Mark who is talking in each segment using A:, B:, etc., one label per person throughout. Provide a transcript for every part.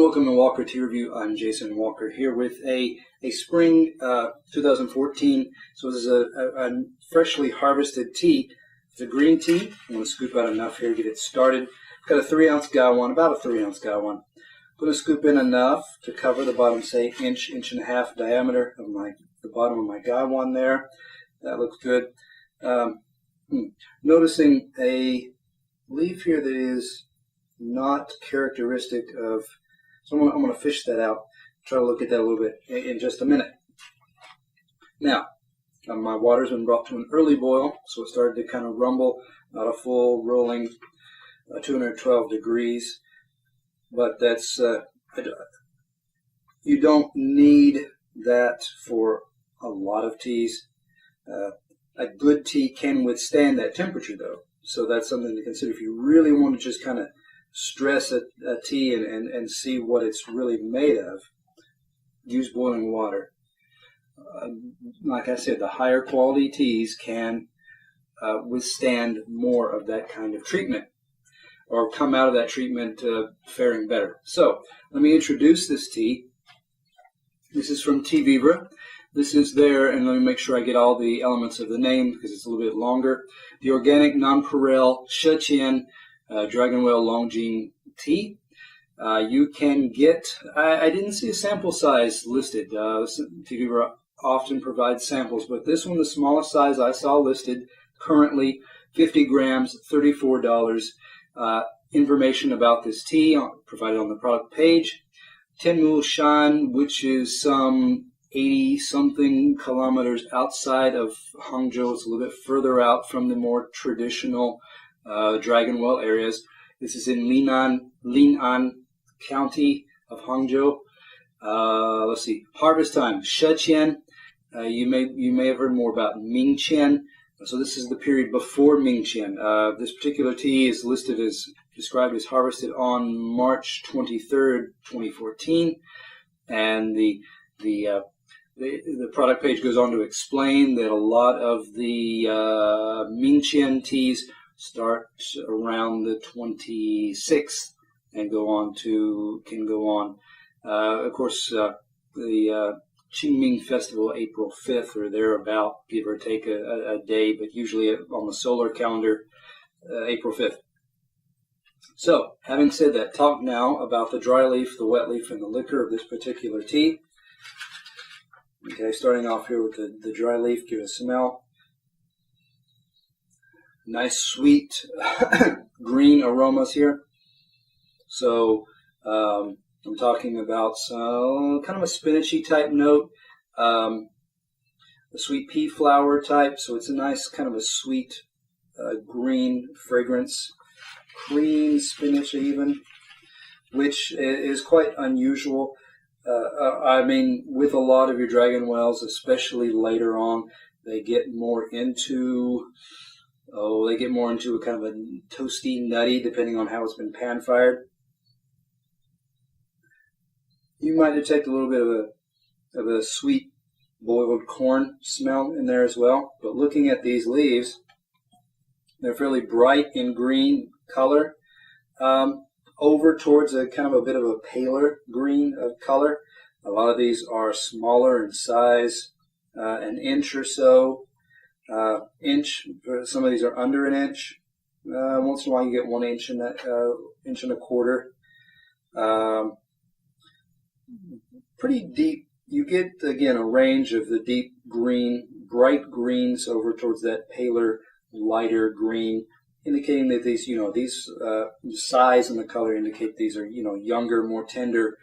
A: welcome to Walker Tea Review. I'm Jason Walker here with a spring 2014. So this is a freshly harvested tea. It's a green tea. I'm going to scoop out enough here to get it started. I've got a 3-ounce gallon, about a 3-ounce gallon. I'm going to scoop in enough to cover the bottom, say inch and a half diameter of the bottom of my gallon there. That looks good. Noticing a leaf here that is not characteristic of, so I'm going to fish that out, try to look at that a little bit in just a minute. Now, my water's been brought to an early boil, so it started to kind of rumble, not a full rolling 212 degrees, but that's, you don't need that for a lot of teas. A good tea can withstand that temperature though, so that's something to consider if you really want to just kind of stress a tea and see what it's really made of. Use boiling water. Like I said, the higher quality teas can withstand more of that kind of treatment, or come out of that treatment faring better. So let me introduce this tea. This is from Teavivre. This is there, and let me make sure I get all the elements of the name because it's a little bit longer. The organic Nonpareil Qian Dragon Well LongJing tea. You can get, I didn't see a sample size listed. Teavivre often provides samples, but this one, the smallest size I saw listed, currently 50 grams, $34. Information about this tea provided on the product page. Teavivre Qian, which is some 80-something kilometers outside of Hangzhou. It's a little bit further out from the more traditional Dragon Well areas. This is in Lin'an County of Hangzhou. Let's see. Harvest time, Qian. You may have heard more about Qian. So this is the period before Qian. This particular tea is listed as described as harvested on March 23rd, 2014, and the product page goes on to explain that a lot of the Qian teas start around the 26th and can go on. Of course, the Qingming Festival, April 5th or thereabout, give or take a day, but usually on the solar calendar, April 5th. So, having said that, talk now about the dry leaf, the wet leaf, and the liquor of this particular tea. Okay, starting off here with the dry leaf, give it a smell. Nice sweet green aromas here. So I'm talking about some kind of a spinachy type note, a sweet pea flower type. So it's a nice kind of a sweet green fragrance, cream spinach even, which is quite unusual. I mean, with a lot of your Dragon Wells, especially later on, they get more into a kind of a toasty, nutty, depending on how it's been pan fired. You might detect a little bit of a sweet boiled corn smell in there as well. But looking at these leaves, they're fairly bright in green color. Over towards a kind of a bit of a paler green of color. A lot of these are smaller in size, an inch or so. Some of these are under an inch. Once in a while you get 1 inch and inch and a quarter. Pretty deep. You get again a range of the deep green, bright greens over towards that paler, lighter green, indicating that these, size and the color indicate these are, younger, more tender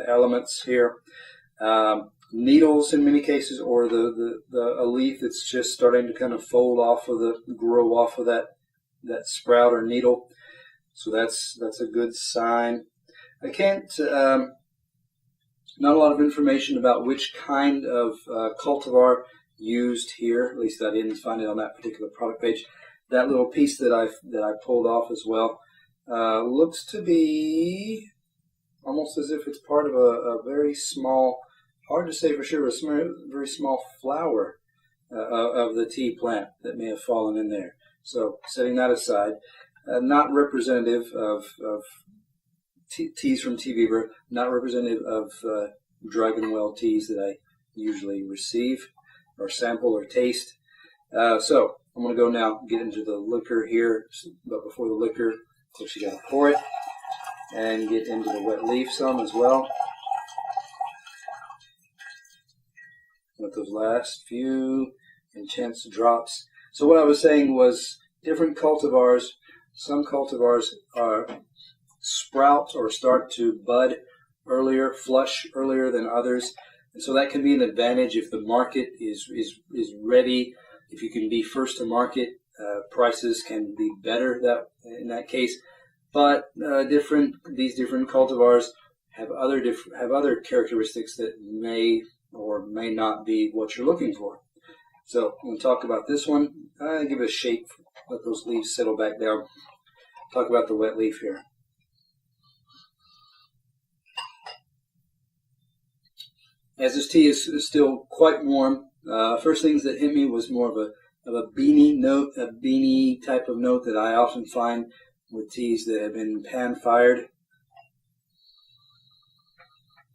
A: elements here. Needles in many cases, or a leaf that's just starting to kind of grow off of that sprout or needle. So that's a good sign. I can't, not a lot of information about which kind of cultivar used here. At least I didn't find it on that particular product page. That little piece that I pulled off as well looks to be almost as if it's part of a very small, hard to say for sure, a very small flower of the tea plant that may have fallen in there. So setting that aside, not representative of teas from Teavivre, not representative of Dragon Well teas that I usually receive or sample or taste. So I'm going to go now get into the liquor here, but before the liquor, of course, you got to pour it and get into the wet leaf some as well. With those last few intense drops. So what I was saying was different cultivars. Some cultivars sprout or start to bud earlier, flush earlier than others, and so that can be an advantage if the market is ready. If you can be first to market, prices can be better in that case. But these different cultivars have other characteristics that may or may not be what you're looking for. So I'm going to talk about this one. Give it a shake, let those leaves settle back down. Talk about the wet leaf here. As this tea is still quite warm, first things that hit me was more of a beany note, a beany type of note that I often find with teas that have been pan-fired.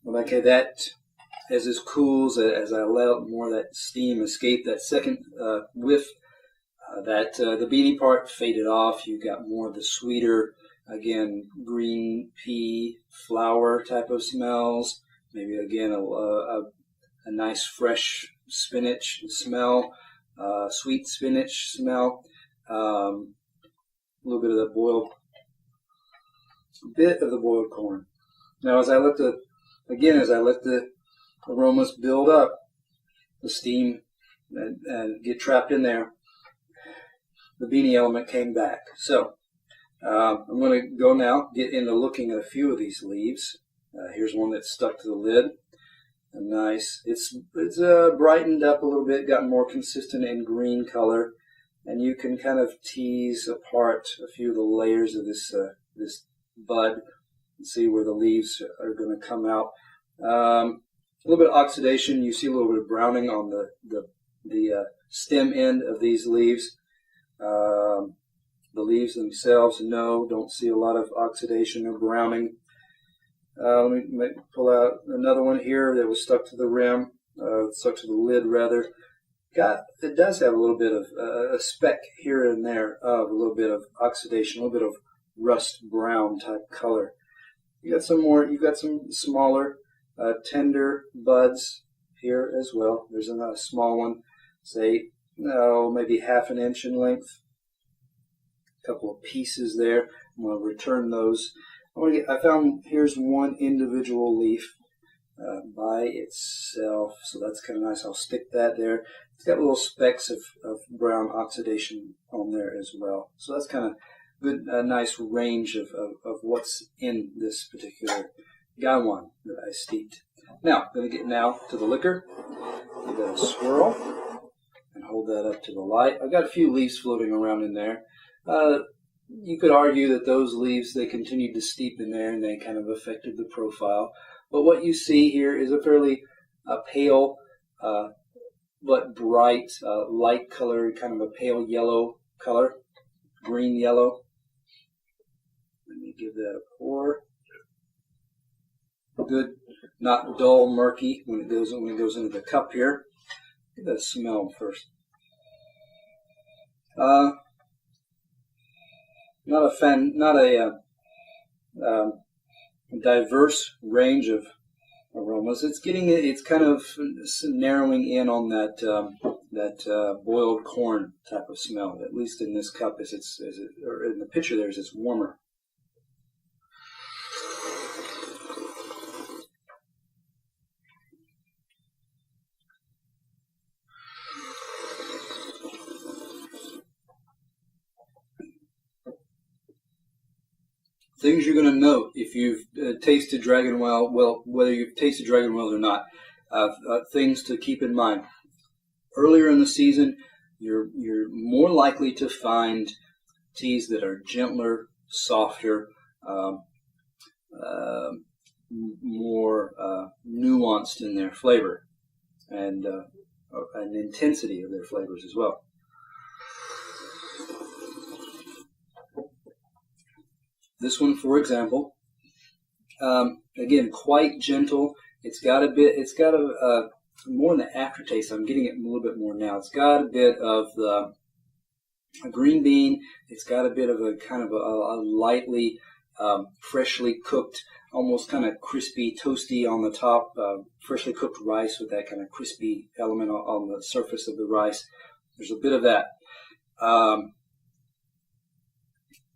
A: Okay, that as this cools, as I let more of that steam escape, that second whiff, the beany part faded off. You got more of the sweeter, again, green pea flower type of smells. Maybe again a nice fresh spinach smell, sweet spinach smell, a little bit of the boiled corn. Now, as I let the aromas build up, the steam and get trapped in there, the beany element came back. So I'm going to go now get into looking at a few of these leaves. Here's one that's stuck to the lid. Nice. It's brightened up a little bit, gotten more consistent in green color, and you can kind of tease apart a few of the layers of this bud and see where the leaves are going to come out. A little bit of oxidation. You see a little bit of browning on the stem end of these leaves. The leaves themselves, no, don't see a lot of oxidation or browning. Let me pull out another one here that was stuck to the rim, stuck to the lid rather. It does have a little bit of a speck here and there of a little bit of oxidation, a little bit of rust brown type color. You got some smaller, tender buds here as well. There's a small one, say, maybe half an inch in length. A couple of pieces there. I'm going to return those. I found here's one individual leaf by itself, so that's kind of nice. I'll stick that there. It's got little specks of brown oxidation on there as well. So that's kind of good, nice range of what's in this particular Gaiwan that I steeped. Now, I'm going to get now to the liquor. Give that a swirl and hold that up to the light. I've got a few leaves floating around in there. You could argue that those leaves, they continued to steep in there and they kind of affected the profile. But what you see here is a fairly pale but bright, light color, kind of a pale yellow color, green yellow. Let me give that a pour. Good, not dull, murky when it goes into the cup here. Get that smell first. Not a diverse range of aromas. It's kind of narrowing in on that boiled corn type of smell. At least in this cup, or in the picture there, it's warmer. Things you're going to note if you've tasted Dragon Well, whether you've tasted Dragon Well or not, things to keep in mind. Earlier in the season, you're more likely to find teas that are gentler, softer, more nuanced in their flavor and intensity of their flavors as well. This one, for example, Again, quite gentle. It's got a more in the aftertaste. I'm getting it a little bit more now. It's got a bit of the green bean. It's got a bit of a kind of a lightly freshly cooked, almost kind of crispy, toasty on the top, freshly cooked rice with that kind of crispy element on the surface of the rice. There's a bit of that.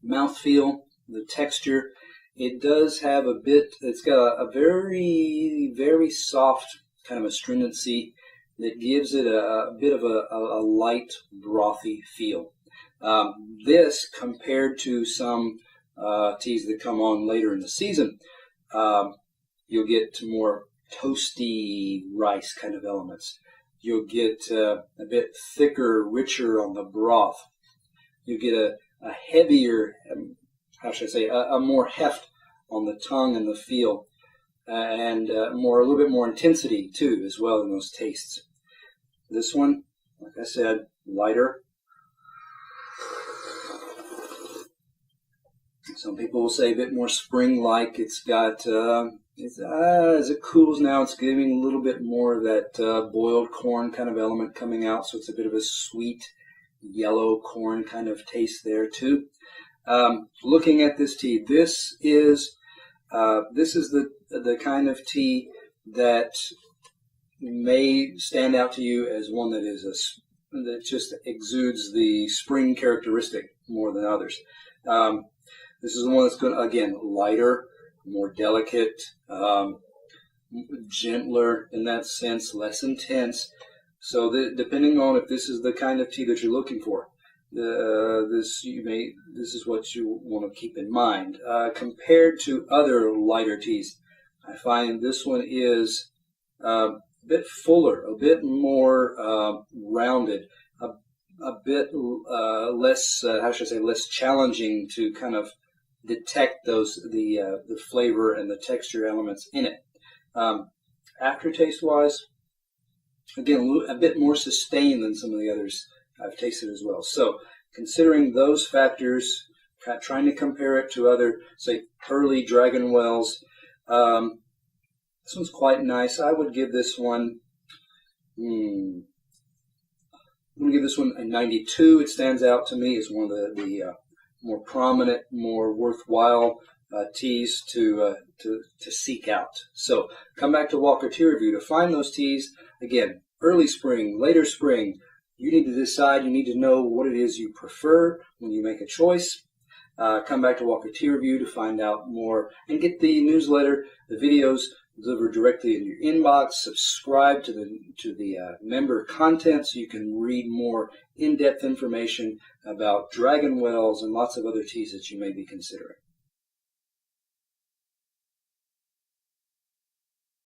A: Mouthfeel, the texture, it does have a bit, it's got a very, very soft kind of astringency that gives it a bit of a light, brothy feel. This, compared to some teas that come on later in the season, you'll get more toasty rice kind of elements. You'll get a bit thicker, richer on the broth. You'll get a heavier, how should I say, a more heft on the tongue and the feel, and a little bit more intensity too, as well in those tastes. This one, like I said, lighter. Some people will say a bit more spring-like. It's got, as it cools now, it's giving a little bit more of that boiled corn kind of element coming out, so it's a bit of a sweet, yellow corn kind of taste there too. Looking at this tea, this is the kind of tea that may stand out to you as one that that just exudes the spring characteristic more than others. This is the one that's going to, again, lighter, more delicate, gentler in that sense, less intense. So depending on if this is the kind of tea that you're looking for, this is what you want to keep in mind. Compared to other lighter teas, I find this one is a bit fuller, a bit more rounded, a bit less, how should I say, less challenging to kind of detect the flavor and the texture elements in it. Aftertaste-wise, again, a bit more sustained than some of the others I've tasted as well. So, considering those factors, trying to compare it to other, say, early Dragon Wells, this one's quite nice. I would give this one, I'm going to give this one a 92. It stands out to me as one of the more prominent, more worthwhile teas to seek out. So come back to Walker Tea Review to find those teas. Again, early spring, later spring. You need to decide. You need to know what it is you prefer when you make a choice. Come back to Walker Tea Review to find out more and get the newsletter, the videos delivered directly in your inbox. Subscribe to the member content so you can read more in-depth information about Dragon Wells and lots of other teas that you may be considering.